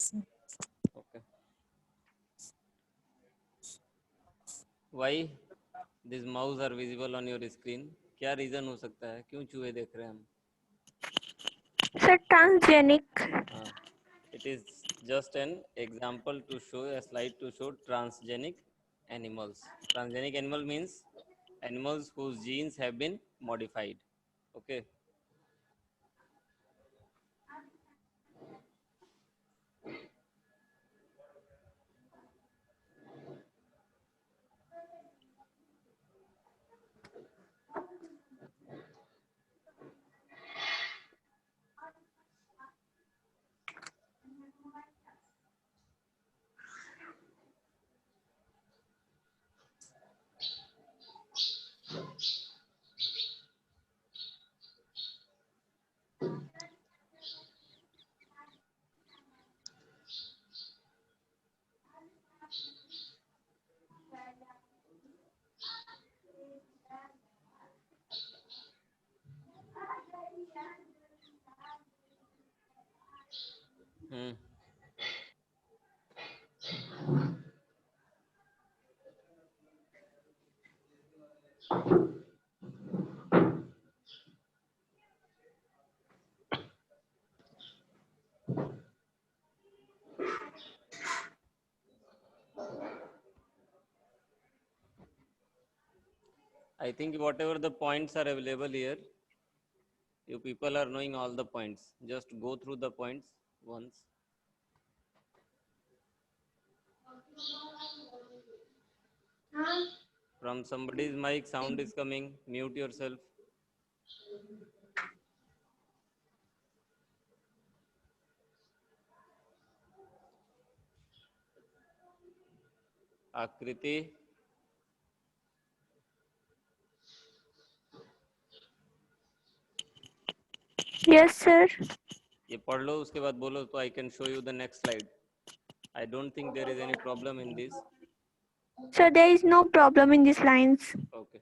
Okay. Why these mouse are visible on your screen? क्या reason हो सकता है, क्यों चूहे देख रहे हैं हम? Sir, transgenic. हाँ, it is just an example to show a slide to show transgenic animals. Transgenic animal means animals whose genes have been modified. Okay. Hmm. I think whatever the points are available here, you people are knowing all the points. Just go through the points once. From somebody's mic, sound is coming. Mute yourself. आकृति, Yes, sir. ये पढ़ लो, उसके बाद बोलो तो I can show you the next slide. I don't think there is any problem in this. Sir, there is no problem in these lines. Okay.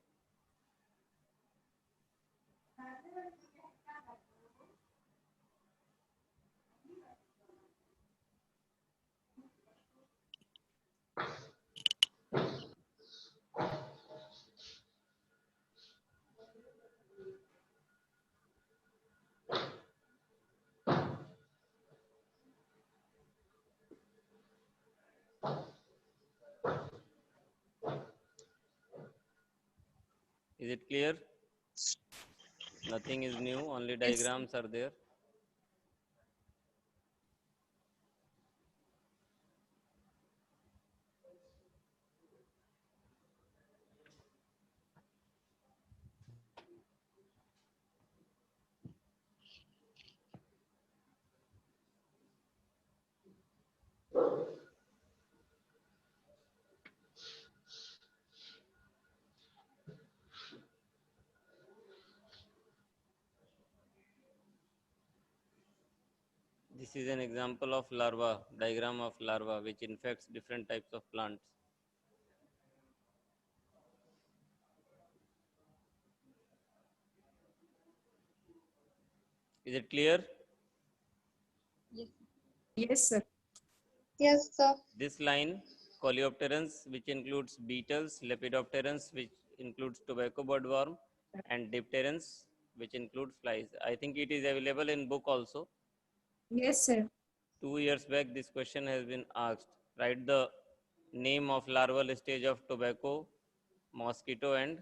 Is it clear? Nothing is new, only diagrams are there. This is an example of larva, diagram of larva, which infects different types of plants. Is it clear? Yes, sir. Yes, sir. This line, Coleopterans, which includes beetles, Lepidopterans, which includes tobacco birdworm, and Dipterans, which include flies. I think it is available in book also. Yes, sir. 2 years back, this question has been asked. Write the name of larval stage of tobacco, mosquito, and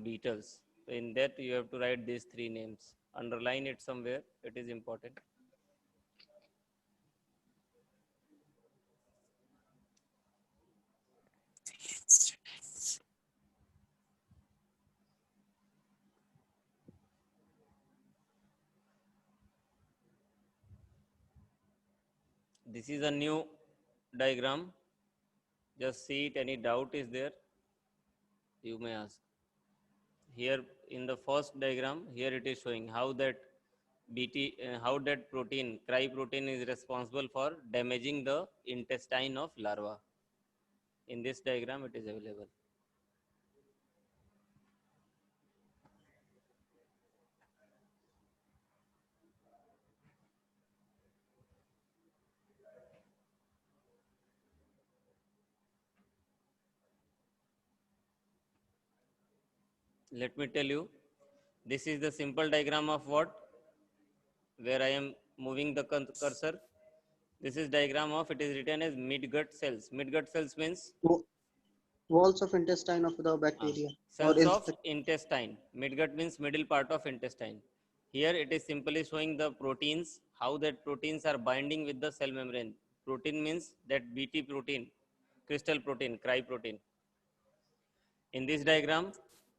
beetles. So in that, you have to write these three names. Underline it somewhere. It is important. This is a new diagram. Just see it. Any doubt is there? You may ask. Here in the first diagram, here it is showing how that how that protein, cry protein, is responsible for damaging the intestine of larva. In this diagram, it is available. Let me tell you, this is the simple diagram of what? Where I am moving the cursor. This is diagram of, it is written as midgut cells. Midgut cells means Wa- Walls of intestine of the bacteria or cells of insect. intestine. Midgut means middle part of intestine. Here it is simply showing the proteins, how that proteins are binding with the cell membrane. Protein means that BT protein, crystal protein, cry protein. In this diagram,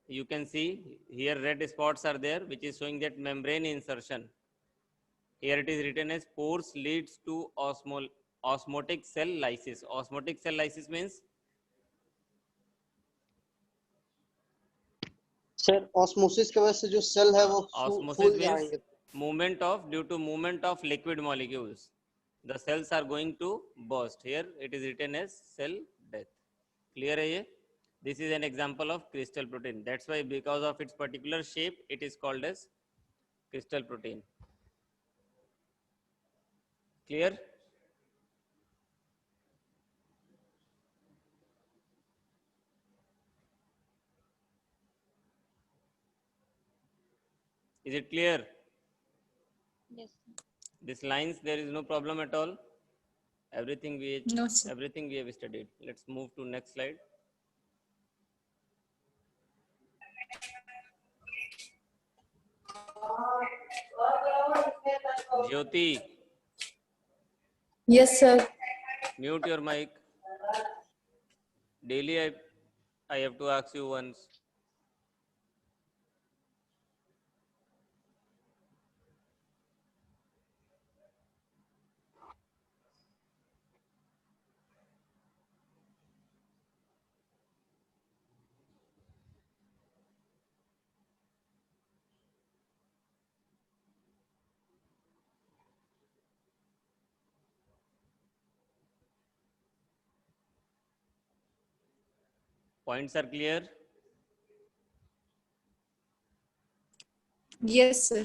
you can see here red spots are there, which is showing that membrane insertion. Here it is written as pores leads to osmotic cell lysis. Osmotic cell lysis means sir osmosis की वजह से जो cell है वो osmosis फूल means जाएंगे. due to movement of liquid molecules. The cells are going to burst. Here it is written as cell death. Clear है ये? This is an example of crystal protein. That's why because of its particular shape, it is called as crystal protein. Clear? Is it clear? Yes. These lines, there is no problem at all. Everything No, sir. everything we have studied. Let's move to next slide. Jyoti, Yes, sir. mute your mic. Daily I have to ask you once. Points are clear? Yes, sir.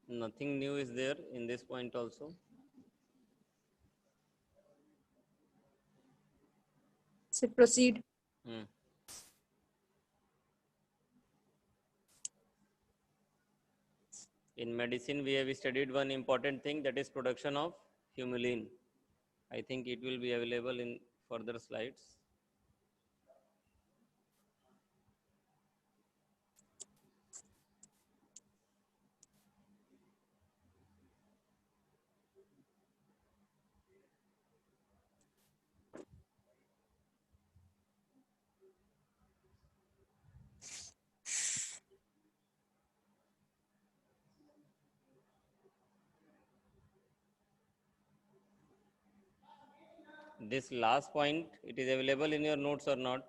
Nothing new is there in this point also. Sir, proceed. Hmm. In medicine, we have studied one important thing, that is production of humulin. I think it will be available in further slides. This last point, it is available in your notes or not?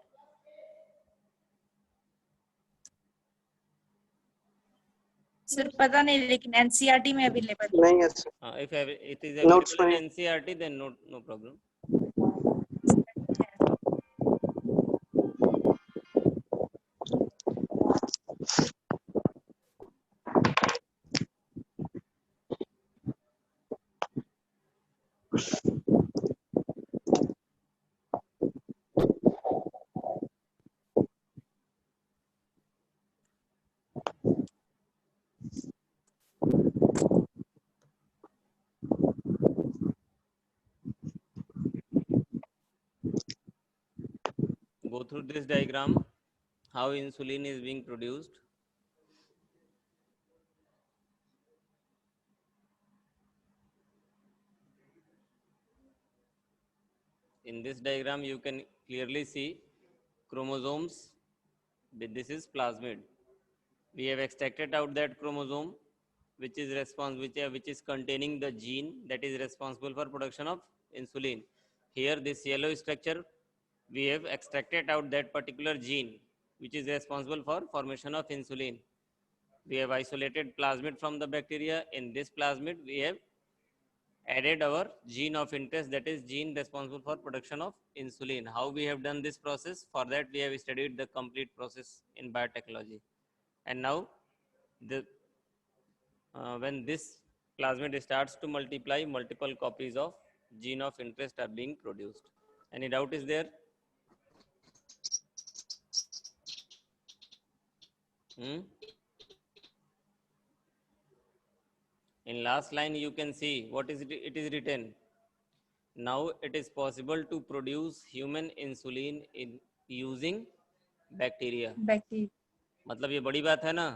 Sir पता नहीं लेकिन NCERT में available नहीं है sir. If it is Notes available में in NCERT, then no problem. Go through this diagram, how insulin is being produced. In this diagram, you can clearly see chromosomes. This is plasmid. We have extracted out that chromosome which is containing the gene that is responsible for production of insulin. Here this yellow structure, we have extracted out that particular gene which is responsible for formation of insulin. We have isolated plasmid from the bacteria. In this plasmid we have added our gene of interest, that is gene responsible for production of insulin. How we have done this process? For that we have studied the complete process in biotechnology. And now when this plasmid starts to multiply, multiple copies of gene of interest are being produced. Any doubt is there? In last line you can see what is it is written. Now it is possible to produce human insulin in using bacteria. Bacteria. मतलब ये बड़ी बात है ना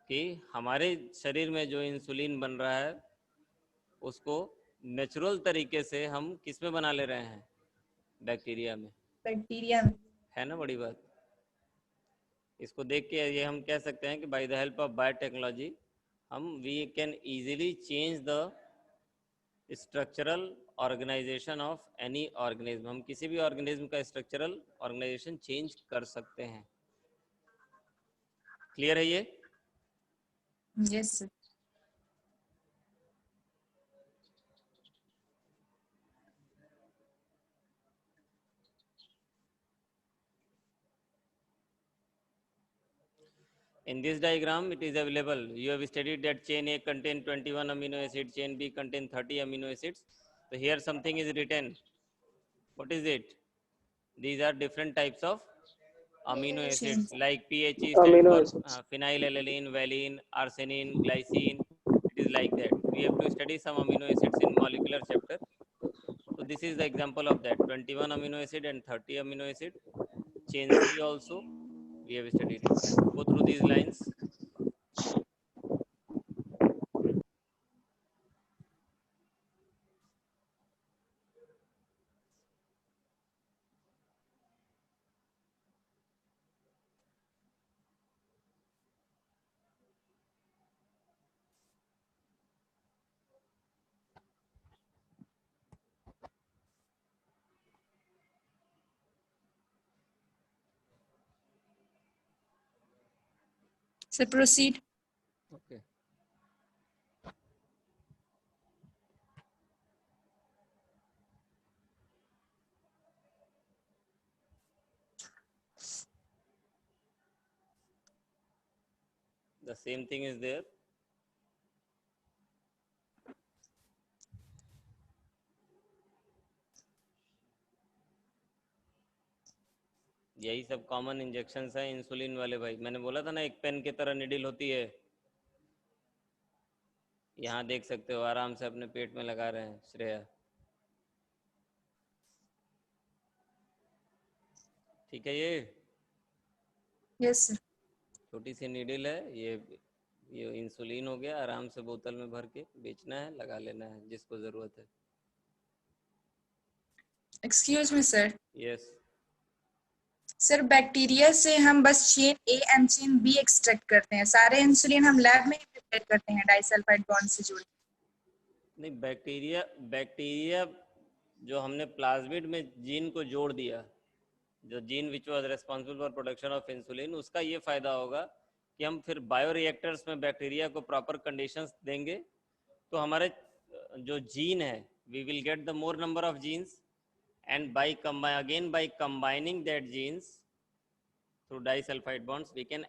कि हमारे शरीर में जो इंसुलिन बन रहा है उसको नेचुरल तरीके से हम किस में बना ले रहे हैं? बैक्टीरिया में. Bacteria. है ना बड़ी बात. इसको देख के ये हम कह सकते हैं कि by the help of biotechnology हम we can easily change the structural organisation of any organism. हम किसी भी ऑर्गेनिज्म का स्ट्रक्चरल ऑर्गेनाइजेशन चेंज कर सकते हैं. क्लियर है ये? Yes, sir. In this diagram, it is available. You have studied that chain A contain 21 amino acids, chain B contain 30 amino acids. So here something is written. What is it? These are different types of amino acids like PHE stands for phenylalanine, valine, arginine, glycine. It is like that. We have to study some amino acids in molecular chapter. So this is the example of that. 21 amino acid and 30 amino acid. Chain C also. We have studied it. Go through these lines. So proceed. Okay. The same thing is there. यही सब common injections हैं insulin वाले भाई. मैंने बोला था ना एक पेन की तरह निडिल होती है. यहाँ देख सकते हो आराम से अपने पेट में लगा रहे हैं श्रेया. ठीक है ये Yes, sir. छोटी सी नीडल है. ये इंसुलिन हो गया. आराम से बोतल में भर के बेचना है, लगा लेना है जिसको जरूरत है. Excuse me, sir. Yes. Sir bacteria से हम बस chain A and chain B extract करते हैं. सारे इंसुलिन हम लैब में ही प्रिपेयर करते हैं डाइसल्फाइड बॉन्ड से जुड़े. नहीं, बैक्टीरिया जो हमने प्लाज्मिड में जीन को जोड़ दिया, जो gene which was responsible for production of insulin, उसका ये फायदा होगा कि हम फिर बायो रिएक्टर्स में बैक्टीरिया को प्रॉपर कंडीशंस देंगे तो हमारे जो जीन है we will get the more number of genes and by combining that genes through disulfide bonds we can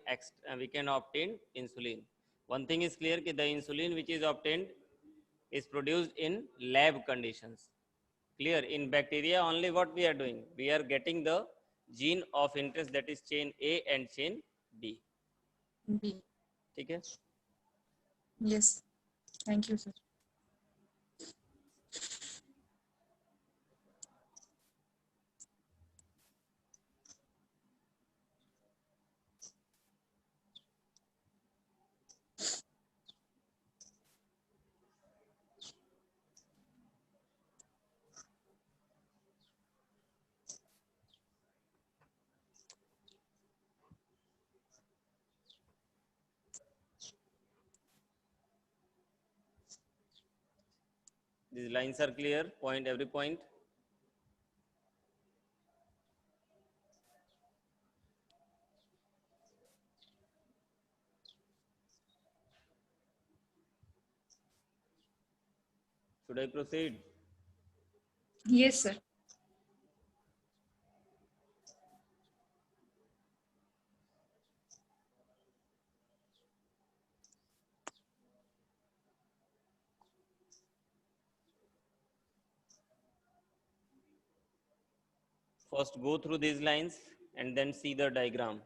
obtain insulin. One thing is clear that the insulin which is obtained is produced in lab conditions. Clear? In bacteria only what we are doing, we are getting the gene of interest, that is chain A and chain B. B. ठीक है? Yes. Thank you, sir. These lines are clear, point every point. Should I proceed? Yes, sir. First go through these lines and then see the diagram.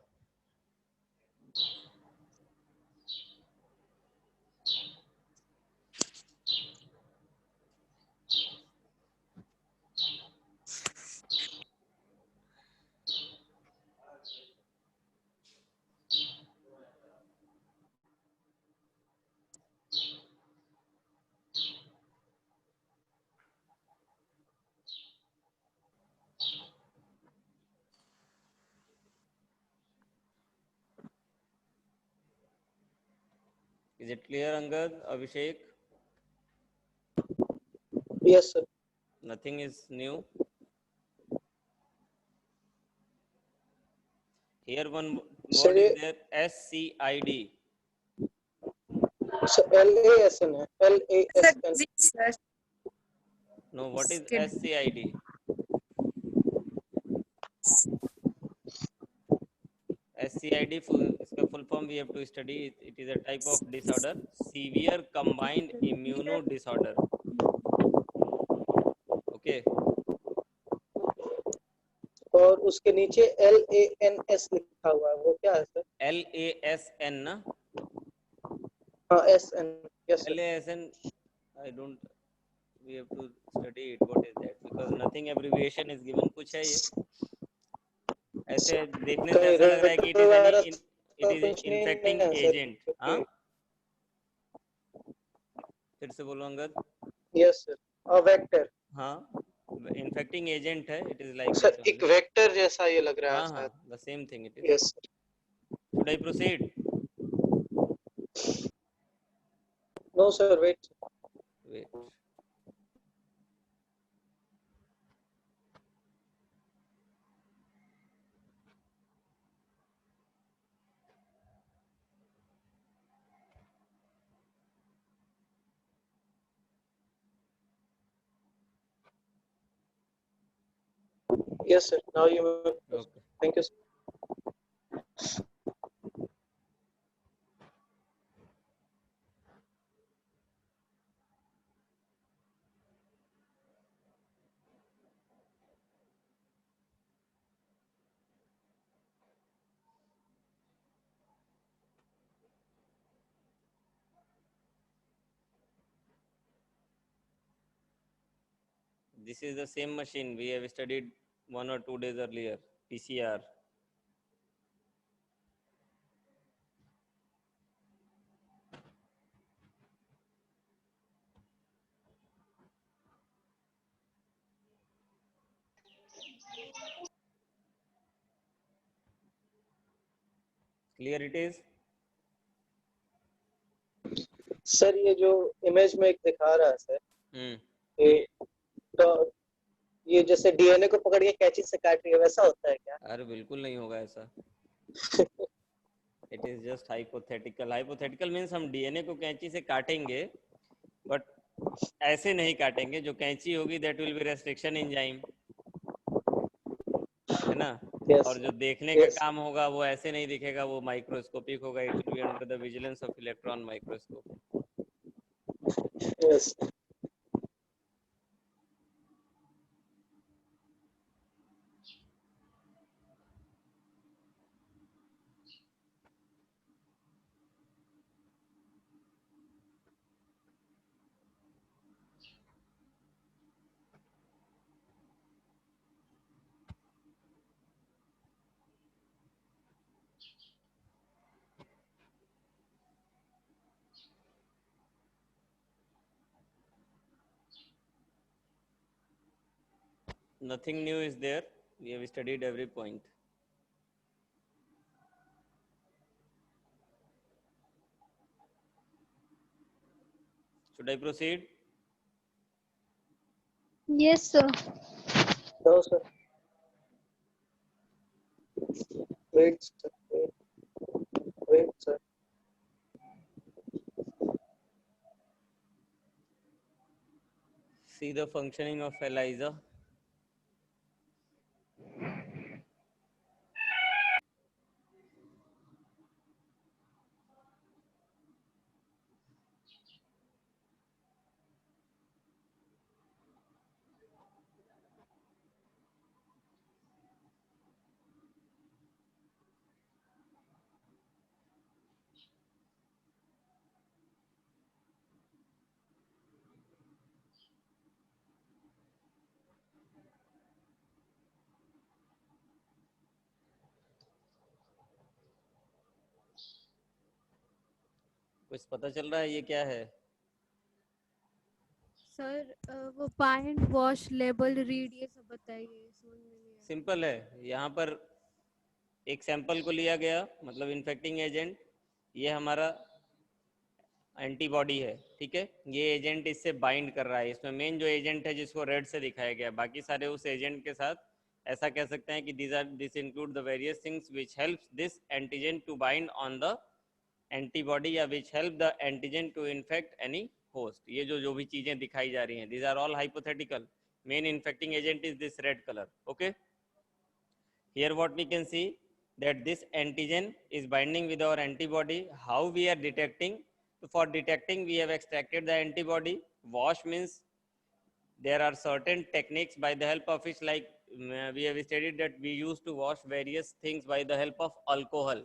Is it clear, Angad, Abhishek? Yes, sir. Nothing is new. Here one Sir, word is there, SCID. LASN है, Sir, LASN. Ji, sir. No, what is Skip. SCID? SCID, इसका full form we have to study. It is a type of disorder, severe combined immuno disorder. Okay. और उसके नीचे LANS लिखा हुआ है, वो क्या है सर? LASN ना? हाँ, SN. Yes, sir. LASN, I don't. We have to study it. What is that? Because nothing abbreviation is given. कुछ है ये? ऐसे देखने से ऐसा लग रहा है कि it is an infecting agent. हाँ? फिर से बोलो Angad. Yes, sir. A vector. हाँ. Infecting agent है. It is like sir this एक only. वेक्टर जैसा ये लग रहा है हाँ शायद. हाँ. The same thing it is. Yes, sir. Should I proceed? No, sir. Wait. Wait. Yes, sir. Now you. Okay. Thank you, sir. This is the same machine we have studied 1 or 2 days earlier. PCR. Clear it is? Sir ये जो image में एक दिखा रहा है sir, ये तो ये जैसे डीएनए को पकड़ के कैंची से काट रही है, वैसा होता है क्या? अरे बिल्कुल नहीं होगा ऐसा. It is just hypothetical. Hypothetical means हम डीएनए को कैंची से काटेंगे, बट ऐसे नहीं काटेंगे. जो कैंची होगी that will be restriction enzyme, है ना? Yes. और जो देखने Yes. का काम होगा वो ऐसे नहीं दिखेगा, वो माइक्रोस्कोपिक होगा. It will be under the vigilance of electron microscope. Yes. Nothing new is there. We have studied every point. Should I proceed? Yes, sir. No, sir. Wait, sir. Wait, sir. See the functioning of ELISA. कुछ पता चल रहा है ये क्या है? Sir वो bind wash label read ये सब बताइए, समझ में नहीं आया। सिंपल है। यहाँ पर एक सैंपल को लिया गया, मतलब इन्फेक्टिंग एजेंट, ये हमारा एंटीबॉडी है, ठीक है। ये एजेंट इससे बाइंड कर रहा है। इसमें मेन जो एजेंट है जिसको रेड से दिखाया गया, बाकी सारे उस एजेंट के साथ ऐसा कह सकते हैं कि this include the various things which helps this antigen to bind on the antibody या which help the antigen to infect any host. ये जो भी चीजें दिखाई जा रही हैं, these are all hypothetical. Main infecting agent is this red colour, okay. Here what we can see that this antigen is binding with our antibody. How we are detecting? So for detecting, we have extracted the antibody. Wash means there are certain techniques by the help of which, like we have studied that we used to wash various things by the help of alcohol.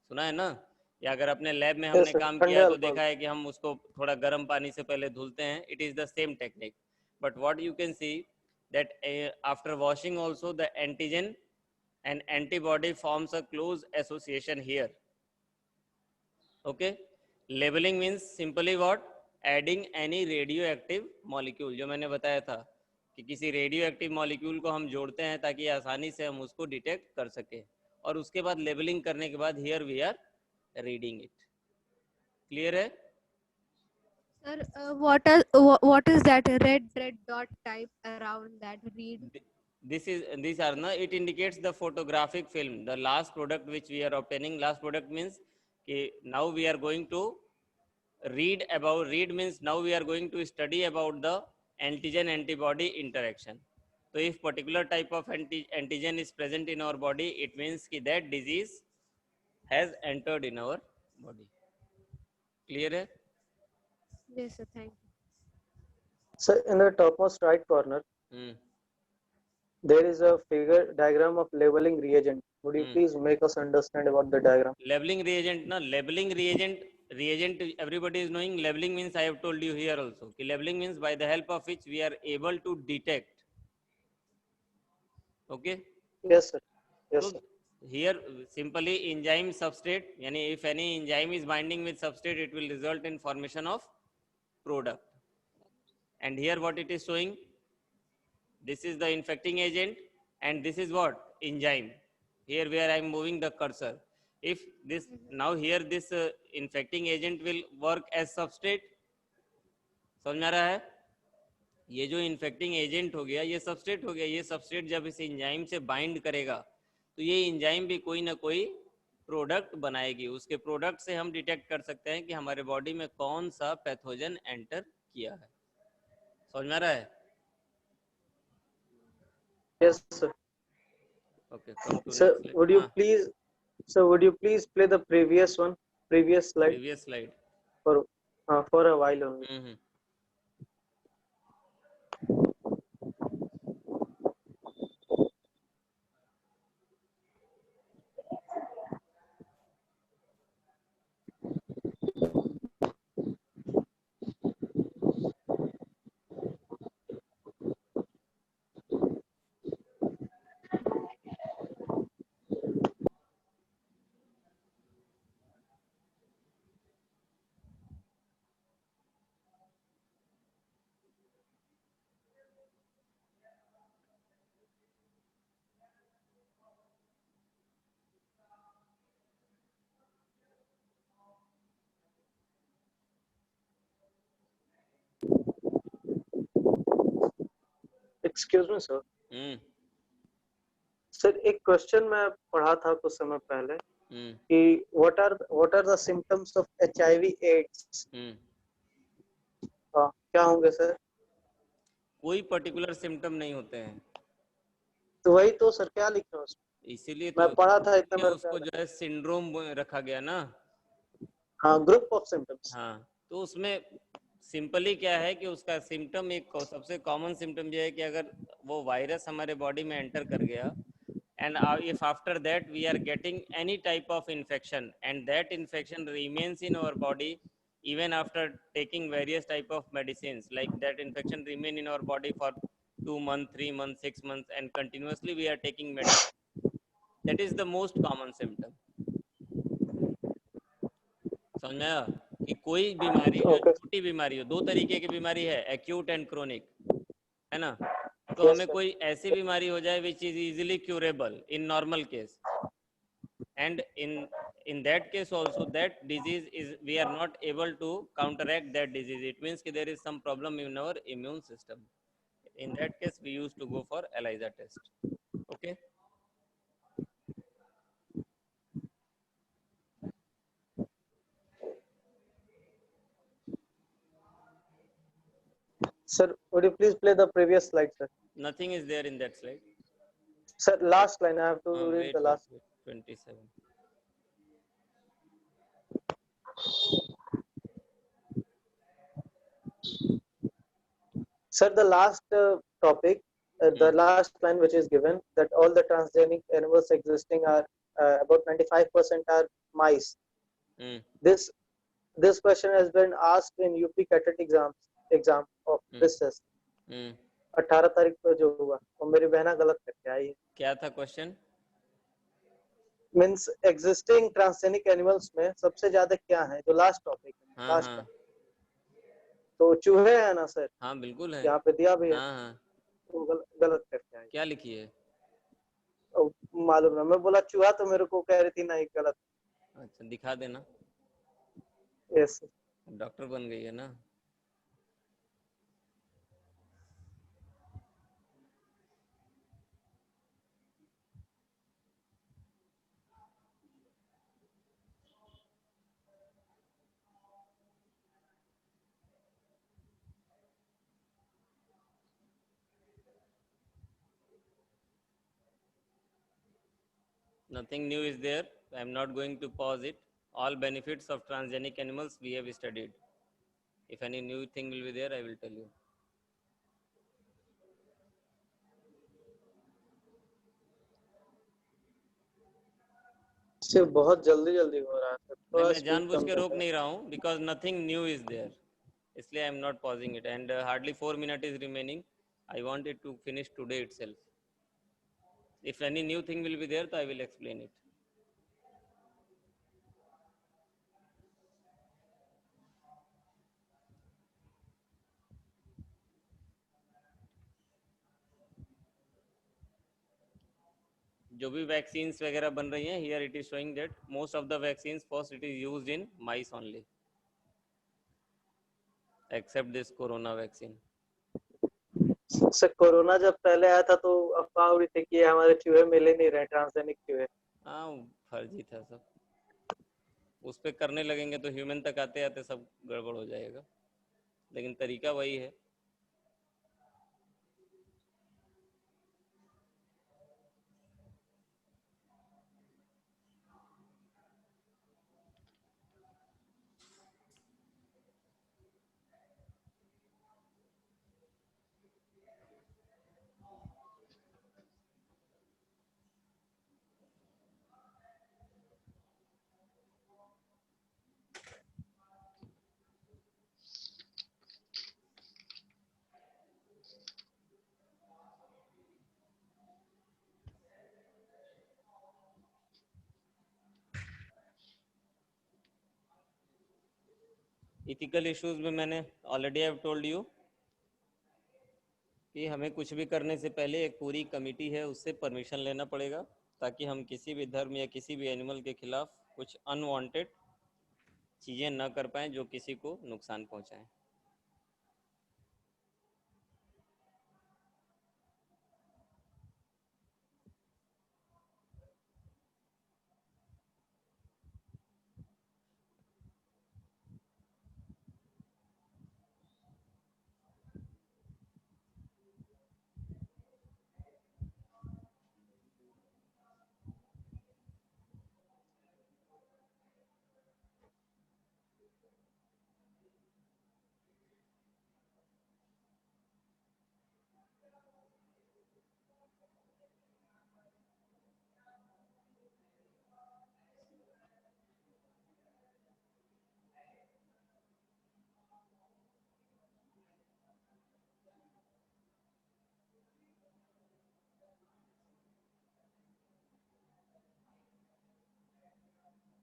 सुना है ना? या अगर अपने lab में हमने काम किया है तो देखा है कि हम उसको थोड़ा गर्म पानी से पहले धुलते हैं. It is the same technique. But what you can see that after washing also the antigen and antibody forms a close association here. Okay. Labeling means simply what? Adding any radioactive molecule. जो मैंने बताया था कि किसी radioactive molecule को हम जोड़ते हैं ताकि आसानी से हम उसको डिटेक्ट कर सके, और उसके बाद लेबलिंग करने के बाद here we are reading it. Clear है? Sir, what is that red dot type around that read? These are na, it indicates the photographic film, the last product which we are obtaining. Last product means कि now we are going to read means now we are going to study about the antigen antibody interaction. So if particular type of antigen is present in our body, it means कि that disease has entered in our body. Clear है? Yes, sir. Thank you. So in the topmost right corner, there is a figure diagram of labeling reagent. Would you please make us understand about the diagram? Labeling reagent, na, labeling reagent everybody is knowing. Labeling means I have told you here also. Labeling means by the help of which we are able to detect. Okay? Yes, sir. Yes, so sir. Here simply enzyme substrate, yani if any enzyme is binding with substrate, it will result in formation of product. And here what it is showing, this is the infecting agent and this is what? Enzyme. Here where I am moving the cursor. If this, now here this infecting agent will work as substrate. समझ में आ रहा है? ये जो infecting agent हो गया ये substrate हो गया. ये सबस्ट्रेट जब इस एंजाइम से बाइंड करेगा तो ये एंजाइम भी कोई ना कोई प्रोडक्ट बनाएगी. उसके प्रोडक्ट से हम डिटेक्ट कर सकते हैं कि हमारे बॉडी में कौन सा पैथोजन एंटर किया है. समझ में आ रहा है? Yes, sir. Okay, come to Sir, next slide. would you please play the previous slide? Previous slide. For a while only. Excuse me sir. Sir एक क्वेश्चन मैं पढ़ा था कुछ समय पहले कि what are the symptoms of HIV AIDS. क्या होंगे सर? कोई पर्टिकुलर सिम्टम नहीं होते हैं, तो वही तो सर, क्या लिखे हैं उसमें? इसीलिए मैं तो पढ़ा था इतना मेरे उसको ख्याल जो है सिंड्रोम रखा गया ना। हाँ, ग्रुप ऑफ सिम्टम्स। हाँ, तो उसमें सिंपली क्या है कि उसका सिम्टम एक सबसे कॉमन सिम्टम ये है कि अगर वो वायरस हमारे बॉडी में एंटर कर गया and if after that we are getting any type of infection and that infection remains in our body even after taking various type of medicines, like that infection remain in our body for 2 months, 3 months, 6 months and continuously we are taking medicine, that is the most common symptom. समझ में आया कि कोई बीमारी जो Okay. छोटी बीमारी हो, दो तरीके की बीमारी है, एक्यूट एंड क्रोनिक, है ना? तो Yes, हमें sir. कोई ऐसी बीमारी हो जाए which is easily curable in normal case, and in that case also that disease is we are not able to counteract that disease, it means that there is some problem in our immune system. In that case we used to go for ELISA test. Okay, Sir, would you please play the previous slide, sir? nothing is there in that slide. Sir, last line. I have to read Wait, the last. 27. Sir, the last topic, the last line which is given, that all the transgenic animals existing are about 95% are mice. This question has been asked in UP CAT exam of this test. 18 तारीख को जो हुआ, और मेरी बहना गलत करके आई है। क्या था question? Means existing transgenic animals में सबसे ज्यादा क्या है, जो लास्ट टॉपिक है, लास्ट हाँ, तो चूहे है ना सर? हाँ बिल्कुल है, यहाँ पे दिया भी है। हाँ, तो गलत करके आई। क्या लिखी है? मालूम है, मैं बोला चूहा तो मेरे को कह रही थी नहीं, गलत। अच्छा, दिखा देना। यस, डॉक्टर बन गई है ना। Nothing new is there. I am not going to pause it. All benefits of transgenic animals we have studied. If any new thing will be there, I will tell you. सिर्फ बहुत जल्दी जल्दी हो रहा है, नहीं, थोड़ा मैं स्पीड जानबूझ कम के कर रोक दें। नहीं रहा हूँ, because nothing new is there. इसलिए I am not pausing it, and hardly 4 minutes is remaining. I want it to finish today itself. If any new thing will be there, so I will explain it. जो भी vaccines वगैरह बन रही हैं, here it is showing that most of the vaccines first it is used in mice only, except this corona vaccine. Sir corona जब पहले आया था तो अफवाह उड़ी थी कि हमारे चूहे मिल ही नहीं रहे, ट्रांसजेनिक चूहे। हाँ, फर्जी था सब। उस पे करने लगेंगे तो ह्यूमन तक आते आते सब गड़बड़ हो जाएगा, लेकिन तरीका वही है। इथिकल इश्यूज में मैंने ऑलरेडी हैव टोल्ड यू कि हमें कुछ भी करने से पहले एक पूरी कमेटी है, उससे परमिशन लेना पड़ेगा, ताकि हम किसी भी धर्म या किसी भी एनिमल के खिलाफ कुछ अनवांटेड चीज़ें ना कर पाएँ जो किसी को नुकसान पहुंचाएं।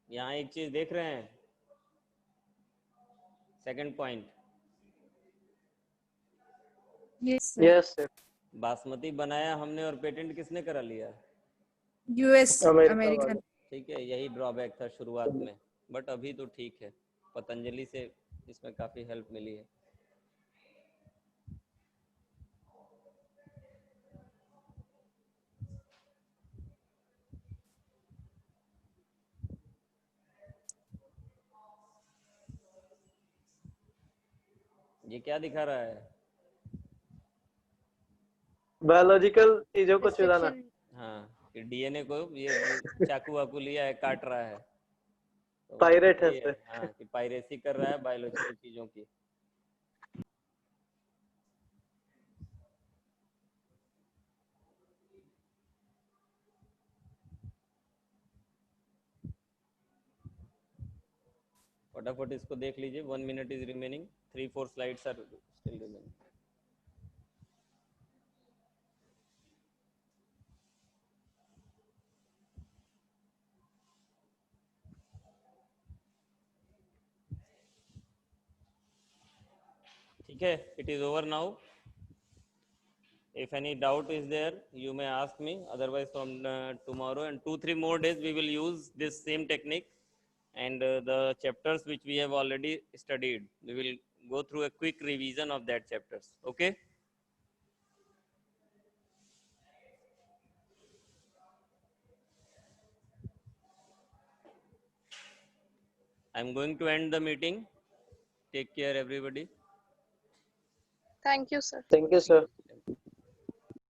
यहाँ एक चीज देख रहे हैं, second point, Yes, sir. Yes, sir. Basmati बनाया हमने और पेटेंट किसने करा लिया? US, America American. वाला। ठीक है, यही ड्रॉबैक था शुरुआत में, बट अभी तो ठीक है, पतंजलि से इसमें काफी हेल्प मिली है। ये क्या दिखा रहा है? बायोलॉजिकल चीजों को चुराना। Restriction. हाँ, कि डीएनए को ये चाकू वाकू लिया है, काट रहा है, तो पायरेट है ये सर। हाँ कि पायरेसी कर रहा है बायोलॉजिकल चीजों की। फटाफट इसको देख लीजिए, 1 minute is remaining, 3-4 slides are still remaining. ठीक है, it is over now. If any doubt is there, you may ask me. Otherwise, from tomorrow and 2-3 more days, we will use this same technique, and the chapters which we have already studied, we will go through a quick revision of that chapters. Okay. I'm going to end the meeting. Take care, everybody. Thank you, sir. Thank you, sir.